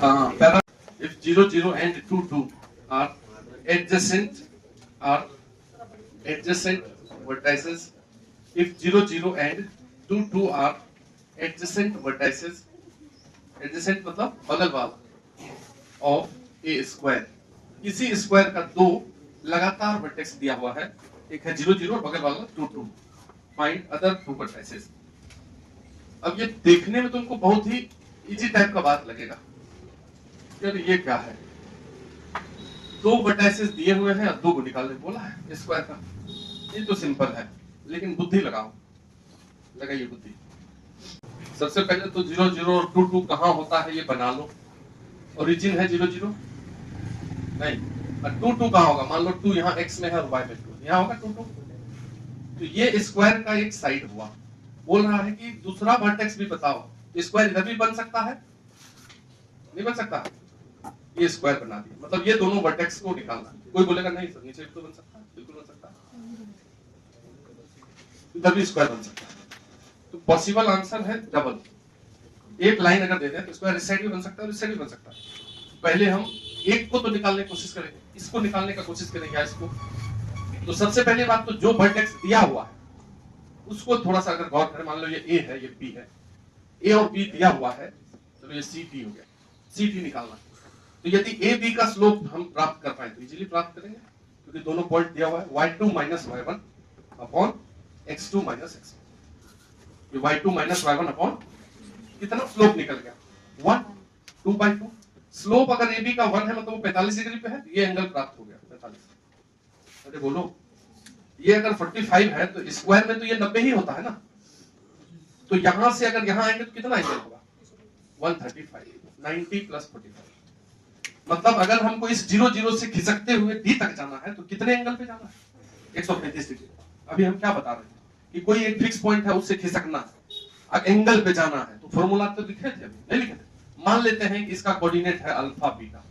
If 0, 0 and 2, 2 are adjacent vertices, if 0, 0 and 2, 2 are adjacent vertices, adjacent मतलब बगल वाला of a square, किसी square का दो लगातार वर्टेक्स दिया हुआ है, एक है 0, 0 और बगल वाला 2, 2, फाइंड अदर टू वर्टिसेस। अब ये देखने में तुमको बहुत ही इजी टाइप का बात लगेगा, यार ये क्या है, दो वर्टिसेस दिए हुए हैं और दो को निकालने बोला है स्क्वायर का, ये तो सिंपल है, लेकिन बुद्धि लगाओ, लगाइए बुद्धि। सबसे पहले तो 0, 0 और 2, 2 कहां होता है ये बना लो। ओरिजिन है 0, 0 नहीं, और 2, 2 कहां होगा, मान लो 2 यहाँ x में है और y में 2, यहाँ होगा 2, 2, तो ये स्क्वायर का एक साइड हुआ। बोल रहा है कि दूसरा वर्टेक्स भी बताओ, स्क्वायर इधर भी बन सकता है, नहीं बन सकता, ये स्क्वायर बना दिया, मतलब ये दोनों वर्टेक्स को निकालना। कोई बोलेगा नहीं सर नीचे तो बन सकता है, बिल्कुल बन सकता है, इधर भी स्क्वायर बन सकता है, तो पॉसिबल आंसर है डबल। एक लाइन अगर दे दें तो स्क्वायर इस साइड भी बन सकता है और इस साइड भी बन सकता है। पहले हम एक को तो निकालने की कोशिश करेंगे, इसको निकालने का कोशिश करेंगे इसको। तो सबसे पहली बात तो जो वर्टेक्स दिया हुआ है उसको थोड़ा सा अगर गौर करें, मान लो ये ए है, ये बी है, ए और बी दिया हुआ है, चलो ये सी टी हो गया, सी टी निकालना। तो यदि ए बी का स्लोप हम प्राप्त कर पाए तो इजीली प्राप्त करेंगे, क्योंकि दोनों पॉइंट दिया हुआ है y2 minus y1 upon x2 minus x1। ये y2 माइनस y1 अपॉन कितना स्लोप निकल गया 1, 2/2। स्लोप अगर ए बी का 1 है मतलब वो 45 डिग्री पे है, ये एंगल प्राप्त हो गया 45। अरे बोलो, ये अगर 45 है तो स्क्वायर में तो ये 90 ही होता है ना, तो यहां से अगर यहां आएंगे तो कितना एंगल होगा 135, 90 प्लस 45। मतलब अगर हमको इस 0, 0 से खिसकते हुए डी तक जाना है तो कितने एंगल पे जाना है 135 डिग्री। अभी हम क्या बता रहे हैं कि कोई एक फिक्स पॉइंट है उससे खिसकना है, अब एंगल पे जाना है, तो फॉर्मूला तो लिखे थे अभी नहीं लिखे थे। मान लेते हैं कि इसका कोऑर्डिनेट है अल्फा बीटा,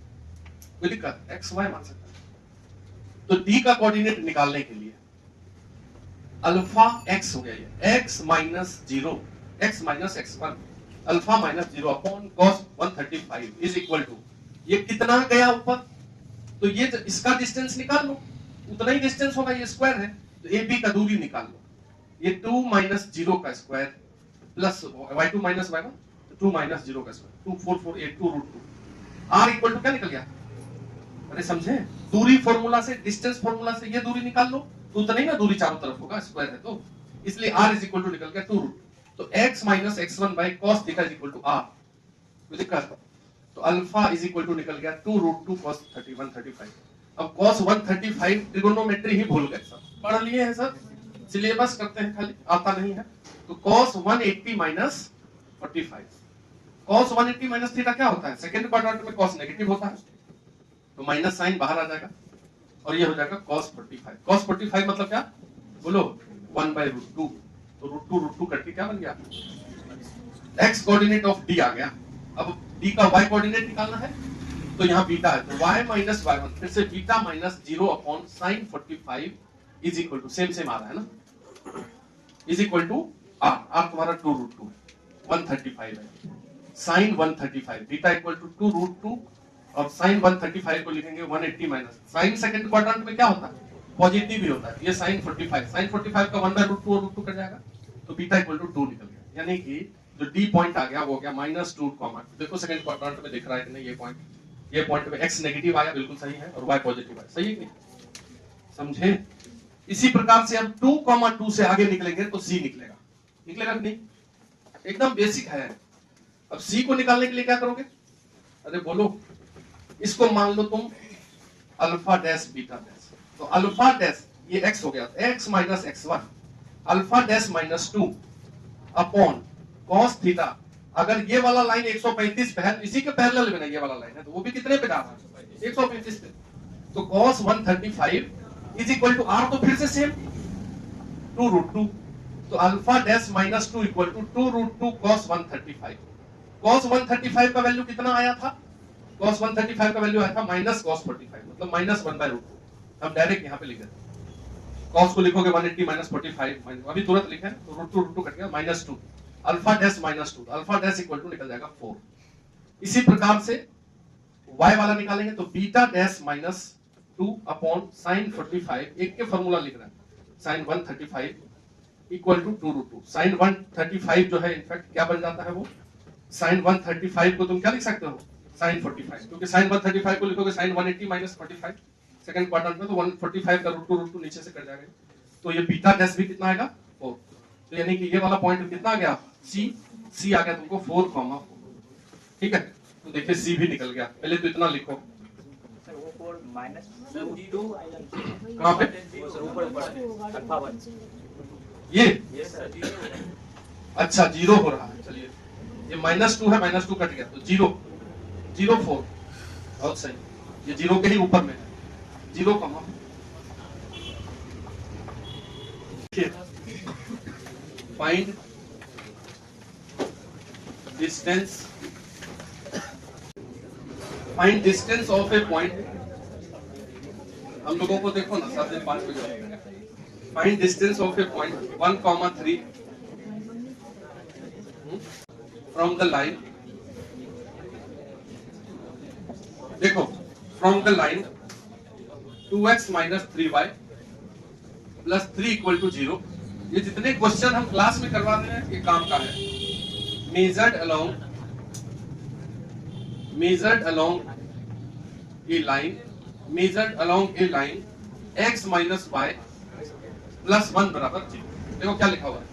कोई दिक्कत एक्स वाई मान सकता है। तो डी का कोऑर्डिनेट निकालने के लिए अल्फा एक्स हो गया, ये x minus 0, x minus x1 alpha minus 0 upon cos 135 is equal to, ये कितना गया ऊपर, तो ये इसका डिस्टेंस निकाल लो, उतना ही डिस्टेंस होगा, ये स्क्वायर है तो ए बी का दूरी निकाल लो, ये 2 माइनस 0 का square plus y2 minus y1 2 minus 0 का square 2448 root 2 r equal to क्या निकल गया, अरे समझे, दूरी फॉर्मूला से, डिस्टेंस फॉर्मूला से ये दूरी निकाल लो, तो उतना ही ना दूरी चारों तरफ होगा, स्क्वायर है तो, इसलिए r इज इक्वल टू निकल गया 2 रूट, तो x minus x1 by cos theta is equal to r, कोई दिक्कत, तो अल्फा इज इक्वल टू निकल गया 2 रूट 2 cos 135। अब cos 135 ट्रिगोनोमेट्री ही भूल गए सर, पढ़ लिए हैं सर, सिलेबस करते हैं खाली, आता नहीं है, तो cos 180 minus 45, cos 180 minus theta क्या होता है, सेकंड क्वाड्रेंट में cos नेगेटिव होता है, तो माइनस साइन बाहर आ जाएगा और ये हो जाएगा cos 45। cos 45 मतलब क्या, बोलो 1/√2, तो √2 कट के क्या बन गया, x कोऑर्डिनेट ऑफ d आ गया। अब d का y कोऑर्डिनेट निकालना है, तो यहाँ बीटा है, तो y माइनस y1 फिर से beta minus 0 upon sine 45 is equal to, same आ रहा है ना, इज इक्वल टू r, तुम्हारा 2√2 है, 135 है, साइन 135 बीटा इक्वल टू 2√2 और साइन 135 को लिखेंगे 180 माइनस, साइन सेकंड क्वाड्रेंट में क्या होता है पॉजिटिव भी होता है, ये साइन 45, साइन 45 का 1/√2 और √2 कट जाएगा, तो बीटा इक्वल टू 2 निकल गया, यानी कि जो डी पॉइंट आ गया वो हो गया -2, देखो सेकंड क्वाड्रेंट में दिख रहा है कि नहीं, ये पॉइंट में x नेगेटिव आया, बिल्कुल सही है, और y पॉजिटिव आया, सही है कि नहीं, समझे। इसी प्रकार से हम 2, 2 से आगे निकलेंगे तो c निकलेगा, निकलेगा कि नहीं, एकदम बेसिक है। अब c को निकालने के लिए क्या करोगे, अरे बोलो, इसको मान लो तुम अल्फा डैश बीटा डैश, तो अल्फा डैश ये x हो गया, x minus x1 alpha dash minus 2 upon cos theta, अगर ये वाला लाइन 135 पे है तो इसी के पैरेलल में ना ये वाला लाइन है, तो वो भी कितने पे जा रहा है 135 पे, तो cos 135 is equal to r, तो फिर से सेम 2√2, तो alpha dash minus 2 equal to 2√2 cos 135। cos 135 का वैल्यू कितना आया था, cos 135 का वैल्यू आया था माइनस cos 45, मतलब माइनस 1/√2, हम डायरेक्ट यहाँ पे लिख देते हैं, cos को लिखोगे 180 माइनस 45, अभी तुरंत लिखे तो √2 कट गया -2, alpha dash -2, alpha dash equal to निकल जाएगा 4। इसी प्रकार से y वाला निकालेंगे तो beta dash minus 2 upon sine 45, एक के फॉर्मूला लिख रहे हैं, sine 135 equal to 2 root 2। Sine 135 जो है इनफैक्ट क्या बन जाता है, वो साइन 135 को तुम क्या लिख सकते हो, साइन 45, क्योंकि साइन 135 को लिखोगे साइन 180 माइनस 45 सेकंड क्वाड्रेंट में, तो 145 का रूट 2 नीचे से कट जाएगा, तो ये बीटा डैश भी कितना आएगा 4। तो यानी कि ये वाला पॉइंट कितना आ गया, सी आ गया तुमको 4,4। ठीक है, तो देखिए सी भी निकल गया। पहले तो इतना लिखो, कहाँ पे ये, अच्छा 0 हो रहा है, चलिए ये -2 है, -2 कट गया तो 0 0 4, बहुत सही, ये 0 के ही ऊपर में है, 0, find distance, find distance of a point, हम लोगों को देखो ना 7:05 बजे, find distance of a point 1,3 from the line, देखो from the line 2x minus 3y plus 3 equal to 0। ये जितने क्वेश्चन हम क्लास में करवा रहे हैं ये काम का है। Measured along a line, measured along a line x minus y plus 1 बराबर 0। देखो क्या लिखा हुआ है,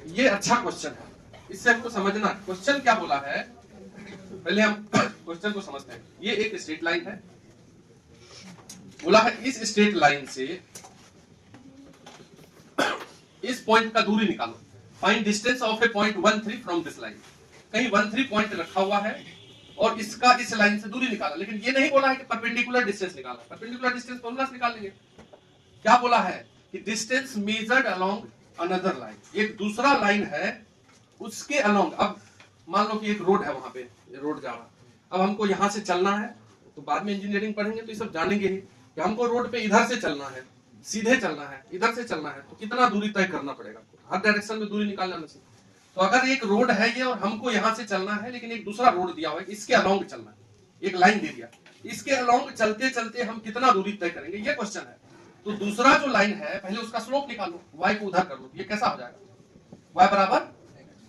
ये अच्छा क्वेश्चन है, इससे हमको समझना क्वेश्चन क्या बोला है। पहले हम क्वेश्चन को समझते हैं। ये एक स्ट्रेट लाइन है, बोला है इस स्ट्रेट लाइन से इस पॉइंट का दूरी निकालो, find distance of a point 13 from this line. कहीं 13 पॉइंट रखा हुआ है और इसका इस लाइन से दूरी निकाला, लेकिन ये नहीं बोला है कि परपेंडिकुलर डिस्टेंस निकाला। परपेंडिकुलर डिस्टेंस फॉर्मूला से निकाल लेंगे। क्या बोला है कि distance measured along another line, एक दूसरा लाइन है उसके अलोंग। अब मान लो कि एक रोड है, वहां पे रोड जा रहा, अब हमको यहां से चलना है, तो बाद में इंजीनियरिंग पढ़ेंगे तो ये सब जानेंगे ही कि हमको रोड पे इधर से चलना है, सीधे चलना है, इधर से चलना है, तो कितना दूरी तय करना पड़ेगा, हर डायरेक्शन में दूरी निकाल लेना चाहिए। तो अगर एक रोड है ये और हमको यहाँ से चलना है, लेकिन एक दूसरा रोड दिया हुआ है, इसके अलोंग चलना है, एक लाइन दे दिया, इसके अलोंग चलते चलते हम कितना दूरी तय करेंगे, ये क्वेश्चन है। तो दूसरा जो लाइन है पहले उसका स्लोप निकालो, y को उधर कर लो, ये कैसा हो जाएगा, y बराबर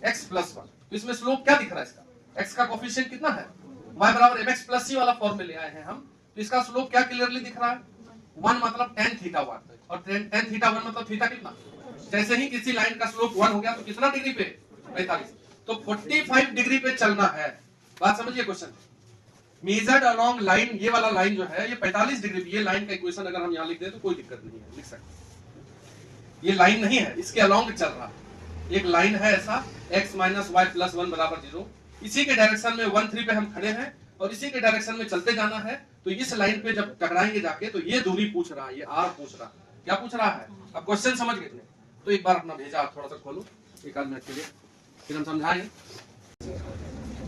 x प्लस 1। तो इसमें स्लोप क्या दिख रहा है, इसका x का कोफिशिएंट कितना है, y बराबर mx प्लस c वाला फॉर्म में ले आए हैं हम। तो इसका स्लोप क्या क्लियरली दिख रहा है, 1 मतलब tan थीटा 1, और tan थीटा 1 मतलब थीटा कितना। जैसे ही किसी लाइन का स्लोप 1 हो गया तो कितना डिग्री पे, 45, तो 45 डिग्री पे चलना है। बात समझिए क्वेश्चन। मेजर्ड अलोंग लाइन, ये वाला लाइन जो है ये 45 डिग्री पे, ये लाइन का इक्वेशन अगर हम यहाँ लिख दें तो कोई दिक्कत नहीं है, लिख सकते। ये लाइन नहीं है, इसके अलोंग चल रहा है, एक लाइन है ऐसा x माइनस वाई प्लस 1 बराबर 0। इसी के डायरेक्शन में 13 पे हम खड़े हैं और इसी के डायरेक्शन में चलते जाना है। तो इस लाइन पे जब टकराएंगे जाके तो ये दूरी पूछ रहा है, ये r पूछ रहा है, क्या पूछ रहा है। अब क्वेश्चन समझ गए? तो एक बार अपना भेजा थोड़ा सा खोलो, एक आध मिनट के लिए, फिर हम समझाएंगे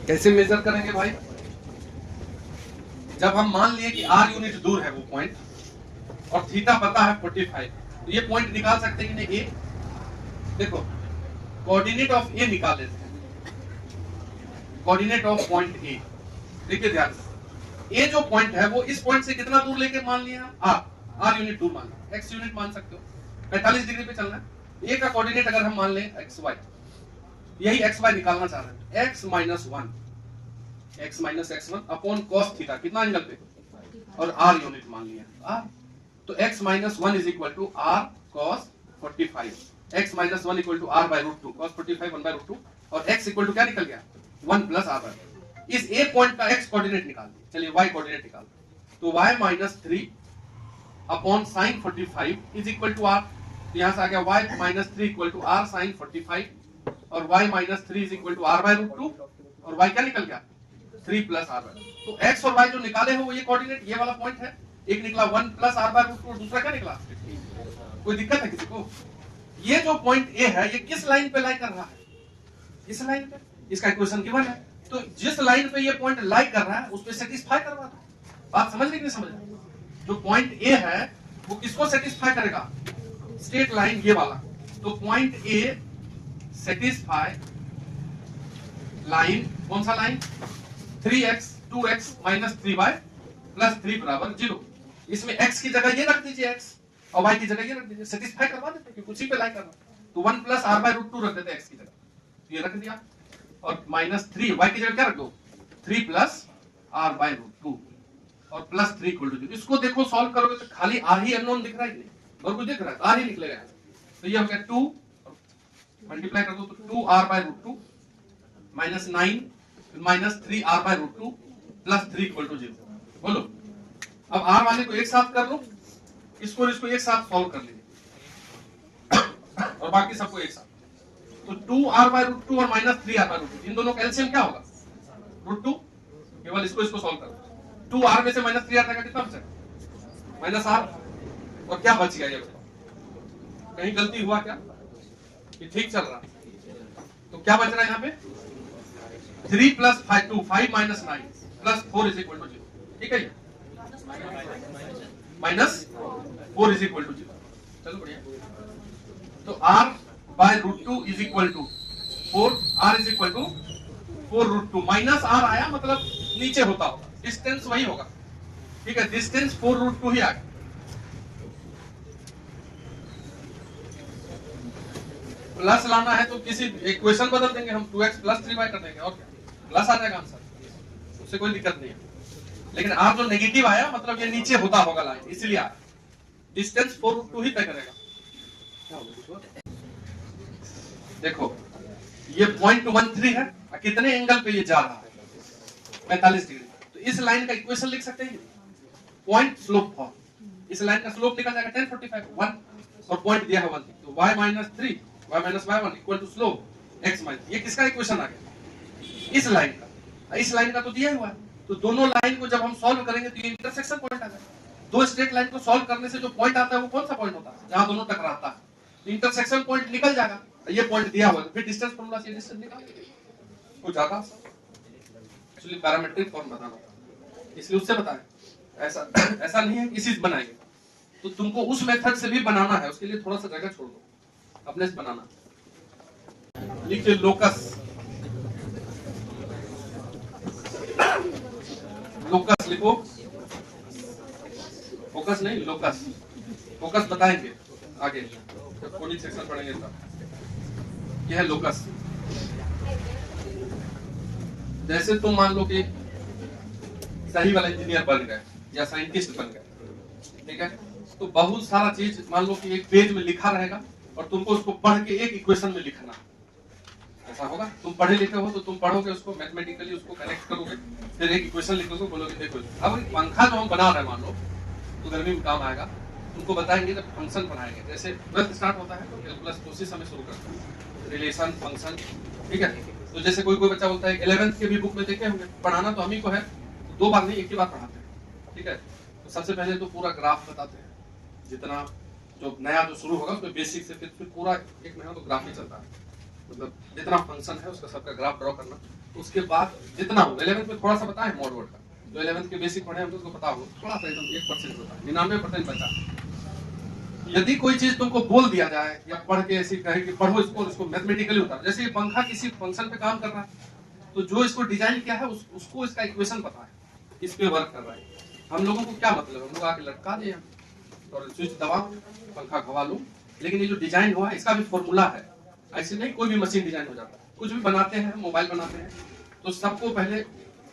कैसे मेजर करेंगे भाई। जब हम मान लिए कि r यूनिट दूर है वो पॉइंट और थीटा पता है 45, तो ये पॉइंट निकाल सकते हैं कि नहीं। a देखो कोऑर्डिनेट ऑफ ए निकाल लेते हैं, कोऑर्डिनेट ऑफ पॉइंट ए। देखिए ध्यान से, ए जो पॉइंट है वो इस पॉइंट से कितना दूर लेके मान लिया, r यूनिट दूर मान, x यूनिट मान सकते हो, 45 डिग्री पे चलना है। ए का कोऑर्डिनेट अगर हम मान लें xy, यही xy निकालना चाह रहे हैं, x minus x1 upon cos theta, कितना एंगल पे, और r यूनिट मान लिया r। तो x minus 1 is equal to r cos 45, x minus 1 equal to r by root 2, cos 45 1 by root 2, और x इक्वल टू क्या निकल गया 1 प्लस r बाय। इस a पॉइंट का x कोऑर्डिनेट निकाल दिया, चलिए y कोऑर्डिनेट निकाल, तो y minus 3 upon sine 45 is equal to r। तो यहां से आ गया y minus 3 equal to r sine 45, और y minus 3 is equal to r by root 2, और y क्या निकल गया 3 प्लस r बाय। तो x और y जो निकाले हो वो ये कोऑर्डिनेट, ये वाला पॉइंट है, एक निकला 1 प्लस r बाय रूट 2 और दूसरा क्या निकला, कोई दिक्कत है किसी को। ये जो पॉइंट A है ये किस लाइन पे लाई कर रहा है, इस लाइन पे, इसका इक्वेशन गिवन है। तो जिस लाइन पे ये पॉइंट लाई कर रहा है उस पे सेटिस्फाई करवा दो। बात समझ रहे कि नहीं समझ रहे। जो पॉइंट A है वो किसको सेटिस्फाई करेगा, स्ट्रेट लाइन ये वाला। तो पॉइंट A सेटिस्फाई लाइन, कौन सा line, 3x 2x minus 3y plus 3 बराबर 0। इसमें x की जगह ये रख दीजिए x और y की जगह ये रख दीजिए, सेटिस्फाई करवा देते क्योंकि उसी पे लाई करना। तो 1 प्लस r बाय रूट 2 रख देते x की जगह, तो ये रख दिया, और माइनस 3 y की जगह क्या रख दो 3 प्लस r बाय रूट 2 और प्लस 3 इक्वल टू 0। इसको देखो सॉल्व करोगे तो खाली r ही अननोन दिख रहा है कि नहीं, और कुछ दिख रहा है, r ही निकलेगा। तो ये हो गया 2 मल्टीप्लाई कर दो तो 2r by root 2 minus 9 minus 3r by root 2 plus 3 equal to 0। बोलो अब r वाले को एक साथ कर लो, इसको और इसको एक साथ सॉल्व कर लीजिए और बाकी सबको एक साथ। तो 2r बाय रूट 2 और माइनस 3r बाय रूट 2, इन दोनों का एलसीएम क्या होगा रूट 2। केवल इसको इसको सॉल्व करो, 2r में से माइनस 3r जाएगा, कितना बचेगा माइनस r, और क्या बच गया ये बताओ, कहीं गलती हुआ क्या, ये ठीक चल रहा। तो क्या बच रहा है यहाँ पे 3 plus 5 2 5 minus 9 plus 4 is equal to 0। ठीक है, माइनस 4 इज इक्वल टू 0। चलो बढ़िया। तो r by root 2 is equal to 4, r is equal to 4 root 2, minus r आया मतलब नीचे होता होगा, डिस्टेंस वही होगा। ठीक है, डिस्टेंस 4 रूट 2 ही आ गया। प्लस लाना है तो किसी इक्वेशन बदल देंगे हम, 2x प्लस 3y कर देंगे और क्या, प्लस आ जाएगा आंसर, उससे कोई दिक्कत नहीं है। लेकिन r जो नेगेटिव आया मतलब ये नीचे होता होगा लाइन, इसलिए आया, डिस्टेंस 4 रूट 2 ही तय करेगा। देखो ये 0.13 है, कितने एंगल पे ये जा रहा है 45 डिग्री। तो इस लाइन का इक्वेशन लिख सकते हैं पॉइंट स्लोप फॉर्म, इस लाइन का स्लोप निकल जाएगा 1045 1 और पॉइंट दिया है 1, तो y minus 3 y minus y1 equal to slope x minus, ये किसका इक्वेशन आ गया इस लाइन का, इस लाइन का तो दिया हुआ है। तो दोनों लाइन को जब हम सॉल्व करेंगे तो ये इंटरसेक्शन पॉइंट आ जाएगा। दो स्ट्रेट लाइन को सॉल्व करने से जो पॉइंट आता है वो कौन सा पॉइंट होता है जहां दोनों टकराता है, तो इंटरसेक्शन पॉइंट निकल जाएगा। ये पॉइंट दिया हुआ है, फिर डिस्टेंस फार्मूला से डिस्टेंस निकाल हो जाता। एक्चुअली पैरामीट्रिक फॉर्म बताना इसलिए उससे बताएं, ऐसा नहीं है इसी से बनाएंगे। तो तुमको उस मेथड से भी बनाना है, उसके लिए थोड़ा सा जगह छोड़ दो, अपने से बनाना। लिखिए लोकस, लोकस लिखो, फोकस नहीं लोकस, फोकस बताएंगे आगे जब कोडिंग सेक्शन पढ़ेंगे तब। यह है लोकस। जैसे तुम मान लो कि सही वाला इंजीनियर बन गए या साइंटिस्ट बन गए, ठीक है, तो बहुत सारा चीज मान लो कि एक पेज में लिखा रहेगा और तुमको उसको पढ़ के एक इक्वेशन में लिखना। ऐसा होगा, तुम पढ़े लिखे हो तो तुम पढ़ोगे उसको, मैथमेटिकली उसको कनेक्ट करोगे, फिर एक इक्वेशन लिखोगे, बोलोगे देखो अब पंखा जो हम बना रहे हैं मान लो तो गर्मी में काम आएगा। तुमको बताएंगे जब फंक्शन बनाएंगे, जैसे ट्वेल्थ स्टार्ट होता है तो कैलकुलस कोशिश हमें शुरू करते हैं, रिलेशन फंक्शन, ठीक है। तो जैसे कोई बच्चा बोलता है 11th के भी बुक में देखे होंगे, पढ़ाना तो हम ही को है, दो बार नहीं एक ही बार पढ़ाते हैं, ठीक है। तो सबसे पहले तो पूरा ग्राफ बताते हैं, जितना जो नया जो शुरू होगा उसमें बेसिक से फिर पूरा एक महीना तो ग्राफ ही चलता है, मतलब जितना फंक्शन है उसका सबका ग्राफ ड्रॉ करना। उसके बाद जितना हो 11th में थोड़ा सा बताए मॉड वर्ड का, जो 11th के बेसिक पढ़े हम तो उसको पता हो, थोड़ा सा एकदम 1% होता है, 99% बचा। यदि कोई चीज तुमको बोल दिया जाए या पढ़ के ऐसी कहे कि पढ़ो इसको मैथमेटिकली उतारो, जैसे ये पंखा किसी फंक्शन पे काम कर रहा है तो जो इसको डिजाइन किया है उसको इसका इक्वेशन पता है, इस पे वर्क कर रहा है। हम लोगों को क्या मतलब, हम लोग आके लटका दिए और स्विच दबा पंखा घुमा लो, लेकिन ये जो डिजाइन हुआ है इसका भी फॉर्मूला है। ऐसे नहीं कोई भी मशीन डिजाइन हो जाता है, कुछ भी बनाते हैं, मोबाइल बनाते हैं तो सबको पहले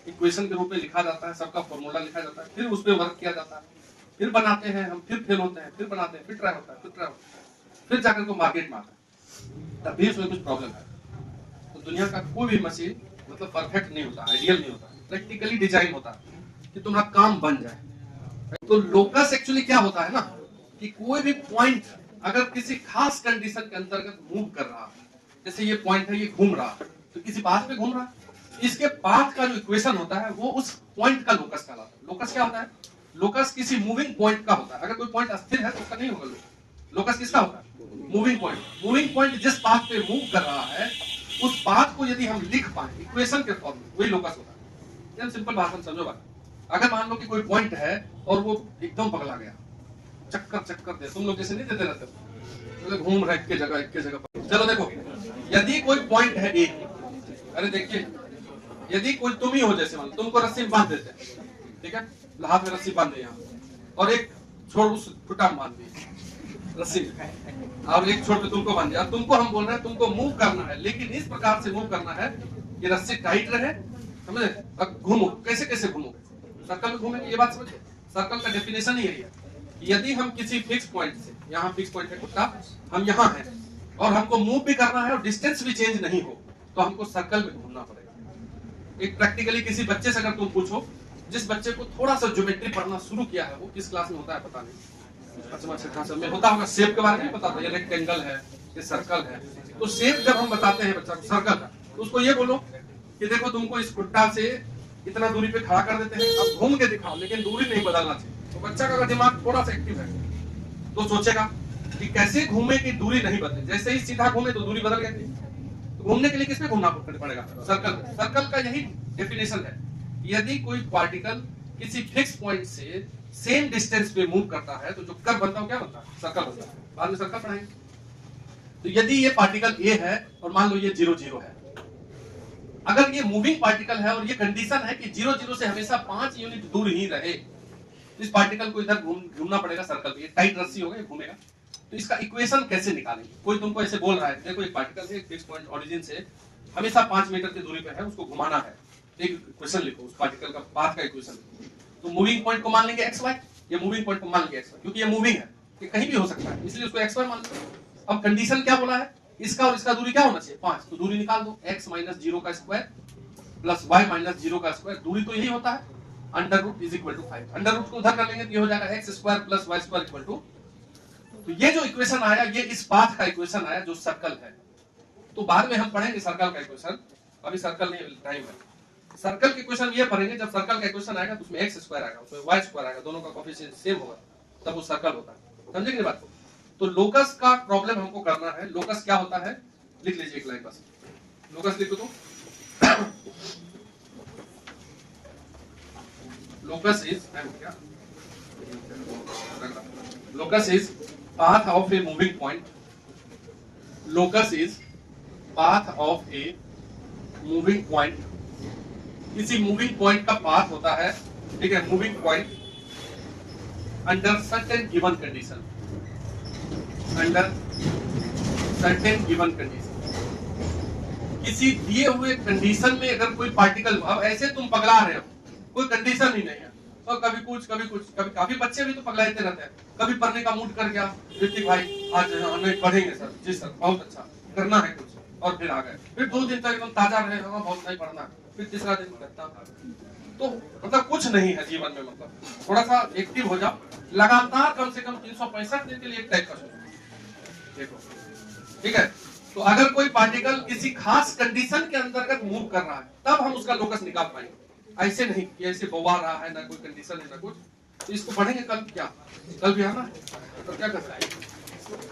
इक्वेशन के रूप में लिखा जाता है, सबका फॉर्मूला लिखा जाता है, फिर उस पर वर्क किया जाता है, फिर बनाते हैं हम, फिर फेल होते हैं, फिर बनाते हैं, फिर ट्राई होता है, फिर ट्राई होता है, फिर जाकर को मार्केट में आता है, तभी उसमें कुछ प्रॉब्लम है। तो दुनिया का कोई भी मशीन मतलब परफेक्ट नहीं होता, आइडियल नहीं होता, प्रैक्टिकली डिजाइन होता है कि तुम्हारा काम बन जाए। तो लोकस एक्चुअली क्या होता है ना कि कोई भी पॉइंट अगर किसी खास कंडीशन के अंतर्गत मूव कर रहा है, जैसे ये पॉइंट है ये घूम रहा है तो किसी पाथ पे घूम रहा है, इसके पाथ का जो इक्वेशन होता है वो उस पॉइंट का लोकस कहलाता है। लोकस क्या होता है, लोकस किसी मूविंग पॉइंट का होता है। अगर कोई पॉइंट अस्थिर है तो उसका नहीं होगा लोकस किसका होता है, मूविंग पॉइंट। मूविंग पॉइंट जिस पाथ पे मूव कर रहा है उस पाथ को यदि हम लिख पाए इक्वेशन के फॉर्म में, वही लोकस होता है। एकदम सिंपल भाषा में समझो बात। अगर मान लो कि कोई पॉइंट है और वो एकदम पगला गया, चक्कर दे, तुम लोग जैसे नहीं देते रहते, तो घूम रहा है एक जगह पर। चलो देखो, यदि कोई पॉइंट है ए, अरे देखिए यदि कोई तुम ही हो, जैसे मान लो तुमको रस्सी में बांध देते हैं, ठीक है, हाथ में रस्सी बांध दे यहाँ, और एक छोड़ उस खुटा में बांध दी रस्सी में, और एक छोड़ पे तुमको बांध दिया। तुमको हम बोल रहे हैं तुमको मूव करना है, लेकिन इस प्रकार से मूव करना है कि रस्सी टाइट रहे, समझे? अब घूमो, कैसे कैसे घूमो, सर्कल में घूमेंगे, ये बात समझे। सर्कल का डेफिनेशन ही यही है, यदि हम किसी फिक्स पॉइंट से, यहाँ फिक्स पॉइंट है खुट्टा, हम यहाँ हैं और हमको मूव भी करना है और डिस्टेंस भी चेंज नहीं हो, तो हमको सर्कल में घूमना पड़ेगा। एक प्रैक्टिकली किसी बच्चे से अगर तुम पूछो, जिस बच्चे को थोड़ा सा ज्योमेट्री पढ़ना शुरू किया है, वो किस क्लास में होता है पता नहीं, पांचवा छठा सब में होता होगा, शेप के बारे में पता होगा, ये रेक्टेंगल है, ये सर्कल है। तो शेप जब हम बताते हैं बच्चा को सर्कल का, तो उसको ये बोलो कि देखो तुमको इस खुट्टा से इतना दूरी पे खड़ा कर देते हैं, अब घूम के दिखाओ, लेकिन दूरी नहीं बदलना चाहिए। तो बच्चा का अगर दिमाग थोड़ा सा एक्टिव है तो सोचेगा कि कैसे घूमे कि दूरी नहीं बदले, जैसे ही सीधा घूमे तो दूरी बदल गई। तो घूमने के लिए किसमें घूमना पड़ेगा? सर्कल। सर्कल का यही डेफिनेशन है, यदि कोई पार्टिकल किसी फिक्स पॉइंट से सेम डिस्टेंस पे मूव करता है तो जो कर्व बनता है क्या बनता है? सर्कल बनता है। बाद में सर्कल पढ़ाएंगे। तो यदि ये पार्टिकल ए है और मान लो ये 0 0 है, अगर ये मूविंग पार्टिकल है और ये कंडीशन है कि 0 0 से हमेशा 5 यूनिट दूर ही रहे, इस पार्टिकल को इधर घूमना पड़ेगा सर्कल पे। टाइट रस्सी होगा, ये घूमेगा। तो इसका इक्वेशन कैसे निकालेंगे? कोई तुमको ऐसे बोल रहा है, देखो एक पार्टिकल है, एक फिक्स पॉइंट ओरिजिन से हमेशा 5 मीटर की दूरी पे है, उसको घुमाना है। एक इक्वेशन लिखो, उस पार्टिकल का पाथ का इक्वेशन। तो मूविंग पॉइंट को मान लेंगे एक्स वाई, ये मूविंग पॉइंट को मान लेंगे एक्स वाई, क्योंकि ये मूविंग है, ये कहीं भी हो सकता है, इसलिए उसको एक्स वाई मान लो। अब कंडीशन क्या बोला है? इसका और इसका दूरी क्या होना चाहिए? 5। तो दूरी निकाल दो, x माइनस 0 का स्क्वायर प्लस y माइनस 0 का स्क्वायर, दूरी तो यही होता है, under root is equal to 5। Under root को उधर कर लेंगे तो ये हो जाएगा x square plus y square equal to. तो ये जो इक्वेशन आया, ये इस पाथ का इक्वेशन आया जो सर्कल है। तो बाद में हम पढ़ेंगे सर्कल का इक्वेशन, अभी सर्कल नहीं, टाइम है। सर्कल के इक्वेशन ये पढ़ेंगे, जब सर्कल का इक्वेशन आएगा तो उसमें x स्क्वायर आएगा, उसमें y स्क्वायर आएगा, दोनों का कोएफिशिएंट सेम होगा, तब वो सर्कल होता है। समझेंगे बात को? तो लोकस का प्रॉब्लम हमको करना है। लोकस क्या होता है? लिख लीजिए एक लाइन बस, लोकस लिखो तो। लोकस इज क्या? Locus is path of a moving point. Locus is path of a moving point. किसी मूविंग पॉइंट का पाथ होता है, ठीक है, moving point under certain given condition, under certain given condition. किसी दिए हुए कंडीशन में अगर कोई पार्टिकल, अब ऐसे तुम पगला रहे हो, कोई कंडीशन ही नहीं है, तो कभी कुछ कभी कुछ, कभी काफी बच्चे भी तो पगलाते रहते हैं। कभी पढ़ने का मूड कर गया, ऋतिक भाई आज हमें पढ़ेंगे सर, जी सर बहुत अच्छा, करना है कुछ, और फिर आ गए, फिर 2 दिन तक एकदम ताजा रहे, हाँ बहुत नहीं पढ़ना, फिर तीसरा दिन करता। तो मतलब कुछ नहीं है जीवन में, मतलब थोड़ा सा एक्टिव हो जाओ, लगातार कम से कम 365 दिन के लिए एक टाइप का सोचो, देखो, ठीक है। तो अगर कोई पार्टिकल किसी खास कंडीशन के अंतर्गत मूव कर रहा है, तब हम उसका लोकस निकाल पाएंगे। ऐसे नहीं कि ऐसे बवा रहा है, ना कोई कंडीशन है ना कुछ। तो इसको पढ़ेंगे कल, क्या कल भी आना है, तो क्या कर सकते हैं?